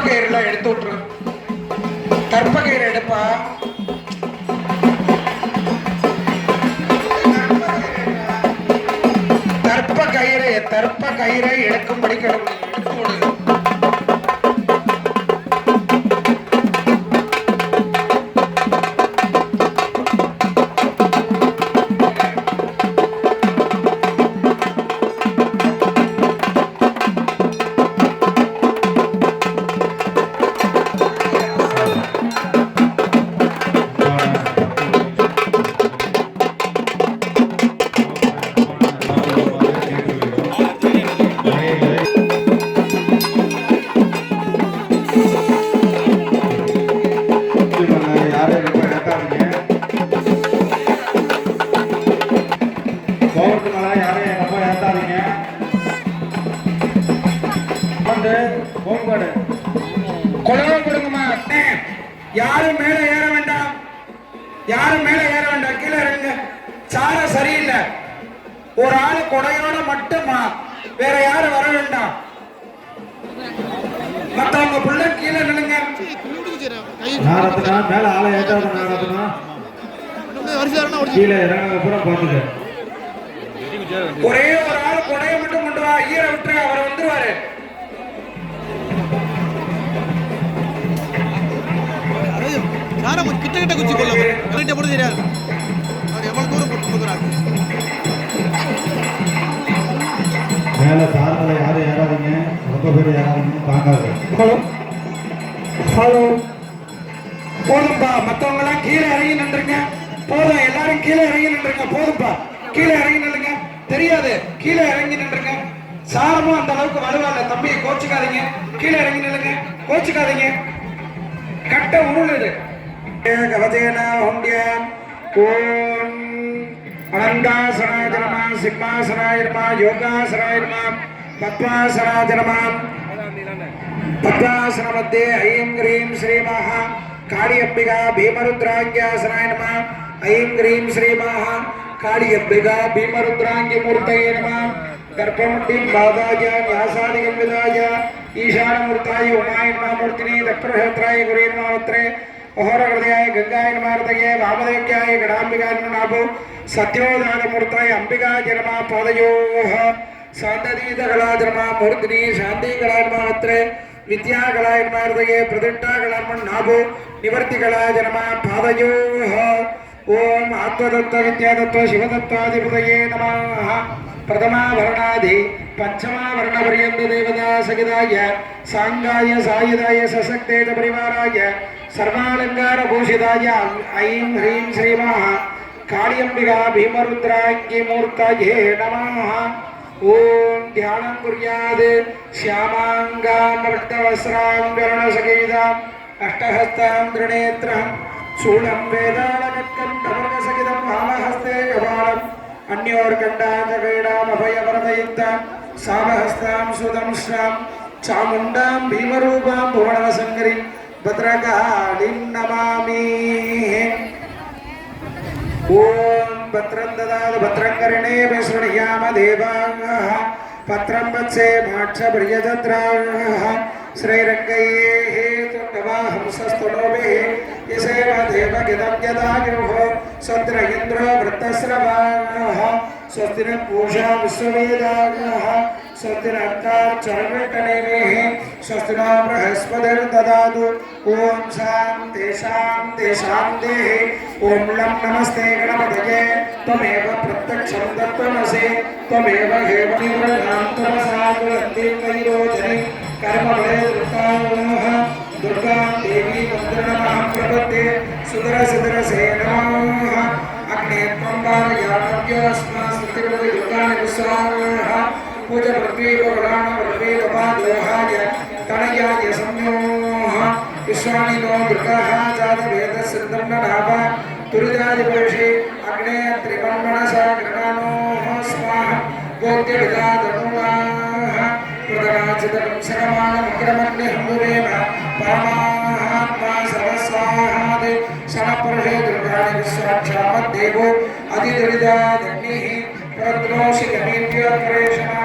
கயிறுலாம் எடுத்து விட்டுரு. தர்ப்ப கயிறு எடுப்பா. தர்ப்ப கயிறை எடுக்கும்படி எடுத்து விடு. குழவை கொடுங்கம்மா. யாரும் மேல ஏற வேண்டாம், யாரும் மேல ஏற வேண்டாம், கீழே இறங்க. சாரம் சரியில்லை. ஒரு ஆளு கொடையோட மட்டுமா, வேற யாரும் வர வேண்டாம். மத்தவங்க புள்ள கீழே நிலுங்க. மேல ஆளை ஏற்றாத கீழே இறங்க பூரா பார்த்துக்க. ஒரே ஒரு ஆள் கொடைய மட்டும் கொண்டு வா, ஈர விட்டுரு, அவர் வந்துருவாரு. கிட்ட கிட்ட குச்சி கொள்ள கிட்ட போட தெரியாது. அவர் எவ்வளவு தூரம் போட்டு கொடுக்குறாங்க. மேல சாரங்களை யாரும் ஏறாதீங்க, ரொம்ப பேர் ஏறாதீங்க, தாங்காது. ஹலோ ஹலோ, போதும்பா. மத்தவங்க எல்லாம் கீழே இறங்கி நின்றுங்க. போதும், எல்லாரும் கீழே இறங்கி நின்றுங்க. போதும்பா, கீழே இறங்கி நில்லுங்க. தெரியாது, கீழே இறங்கி நின்றுங்க. சாரமும் அந்த அளவுக்கு வருவாங்க. தம்பி கோச்சுக்காதீங்க, கீழே இறங்கி நில்லுங்க, கோச்சுக்காதீங்க. கட்ட உருளுது. கவஜேன ஹோண்டியம் ஓம் அனந்தாசனாய நம, சிம்மாசனாய நம, யோகாசனாய நம, பத்மாசனாய நம. பத்மாசன மத்தியே ஐம் கிரீம் ஸ்ரீமஹ காளியம்பிகா பீமருத்ராங்கியாசனாய நம. ஐம் கிரீம் ஸ்ரீமஹ காளியம்பிகா பீமருத்ராங்கி மூர்த்தயே நம. கர்ப்பமுண்டிம் பாதாய ஞாசாதிகம் விதாய ஈசானமூர்த்தாய உமாய நம. மூர்த்தினி தக்ரஹேத்ராய குரே நமோத்ரே ஓஹர ஹிருதயாய கங்காய நமர்தயே வாமதேவ்யாய கடாம்பிகாய நமோ. சத்யோதானமூர்த்தாய அம்பிகாய நம. பாதயோஹ சாந்ததீதகலாய நம. மூர்த்தினி சாந்திகளாய நமோத்ரே வித்யாகளாய நமர்தயே பிரதிஷ்டாகளாய நமோ. நிவர்த்திகளாய நம. பாதயோஹ ஓம் ஆத்மதत्व வித்யாதत्व சிவதत्वाதிபதயே நமः. பிரதமாவரணாதி பஞ்சமாவரணபர்யந்த தேவதா சகிதாய சாங்காய சாயுதாய சசக்தேஜ பரிவாராய சர்வாலங்கார பூஷிதாய ஐம் ஹ்ரீம் ஸ்ரீமஹ காளியம்பிகா பீமருத்ராங்கி மூர்த்தயே நமः. ஓம் தியானம் குர்யாத் ஷ்யாமாங்காம் ரக்தவஸ்ராம் கருணசகீதாம் அஷ்டஹஸ்தாம் திருநேத்ரம் சூலம் வேதாளகட்கம் டமர்கசகிதம் வாமஹஸ்தே கபாலம் அந்யோர்கண்டாஞ்சகீடாம் அபயவரதயுக்தாம் சாமஹஸ்தாம் சுதம்ஸ்ராம் சாமுண்டாம் பீமரூபாம் புவனவசங்கரிம் பத்ரகாளிம் நமாமி. ஓம் பத்ரம் ததாது பத்ரம் கரிணே ஸ்ருணியாம தேவாங்கः பத்ரம் வத்சே மாட்சபிரியதத்ராங்கः ஸ்ரீரங்கையே துண்டவா ஹம்சஸ்துனோபே யசேவ தேவகிதம் யதாகிருஹோ சத்ர இந்திரோ விருத்தஸ்ரவாங்கः ஸ்வஸ்தி ந பூஷா விஸ்வவேதாங்கः ஸ்வஸ்தி நர்த்தார்ச்சரவிட்டனேமிः ஸ்வஸ்தி நோ ப்ரஹஸ்பதிர்ததாது. ஓம் சாந்தி சாந்தி சாந்திः. ஓம் லம் நமஸ்தே கணபதயே त्वमेव प्रत्यक्षं दत्तमसि त्वमेव हेमनिवृणां तमसाकुलन्तीं वैरोधनि कर्मवले दुर्गाः दुर्गां देवी मन्त्रनमः प्रपद्ये सुदरसिदरसे नमः. अग्ने त्वं वारयानव्योऽस्मास्मृतिर्वै दुर्गाणि विश्वाः पूज पृथ्वीपराणपृथ्वीपपादोहाय तनयाय संयोः विश्वानि नो दुर्गाः जातवेदसिद्धर्णनाभ तुरिदादिपुरुषे अग्ने त्रिवर्मणसा गृणानोः स्वाहा गोद्यविदादनुवाः प्रदराचितकं शरमाणमग्रमग्निहमुरेव परमात्मा सर्वस्वाहादि शनपुरुषे दुर्गाणि विश्वाक्षामद्देवो अधिदुरिदादग्निः प्रद्रोषि गमीभ्यो परेशना